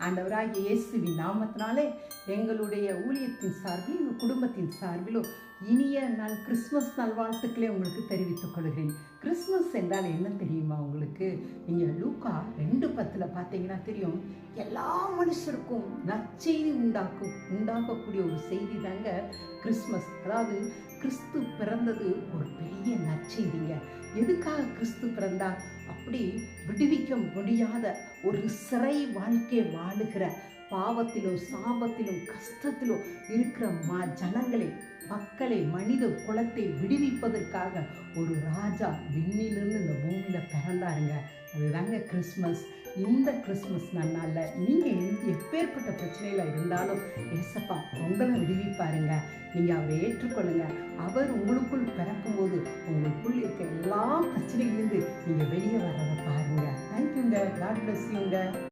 ஆண்டவராகிய இயேசுவின் நாமத்தினாலே எங்களுடைய ஊழியத்தின் சார்பில் எங்கள் குடும்பத்தின் சார்பிலும் இனிய நாள் கிறிஸ்மஸ் நல்வாழ்த்துக்களை உங்களுக்கு தெரிவித்துக் கொள்கிறேன். கிறிஸ்மஸ் என்றால் என்ன தெரியுமா உங்களுக்கு? நீங்கள் லூக்கா 2:10 பார்த்தீங்கன்னா தெரியும். எல்லா மனுஷருக்கும் நற்செய்தி உண்டாக்கக்கூடிய ஒரு செய்தி தாங்க கிறிஸ்மஸ். அதாவது கிறிஸ்து பிறந்தது ஒரு பெரிய நற்செய்திங்க. எதுக்காக கிறிஸ்து பிறந்தார்? அப்படி விடுவிக்க முடியாத ஒரு சிறை வாழ்க்கை வாழுகிற பாவத்திலும் சாபத்திலும் கஷ்டத்திலும் இருக்கிற ஜனங்களை, மக்களை, மனித குலத்தை விடுவிப்பதற்காக ஒரு ராஜா விண்ணிலிருந்து இந்த பூமியில பிறந்தாருங்க. அதுதாங்க கிறிஸ்மஸ். இந்த கிறிஸ்மஸ் நாளில் நீங்கள் எப்பேற்பட்ட பிரச்சனையில் இருந்தாலும் ஏசப்பா உங்களை விடுவிப்பாருங்க. நீங்கள் அவரை ஏற்றுக்கொள்ளுங்க. அவர் உங்களுக்குள் பிறக்கும்போது உங்களுக்குள் இருக்க எல்லா பிரச்சனையிலிருந்து நீங்கள் வெளியே வர்றதை பாருங்க. தேங்க்யூங்க. காட் பிளஸ் யூங்க.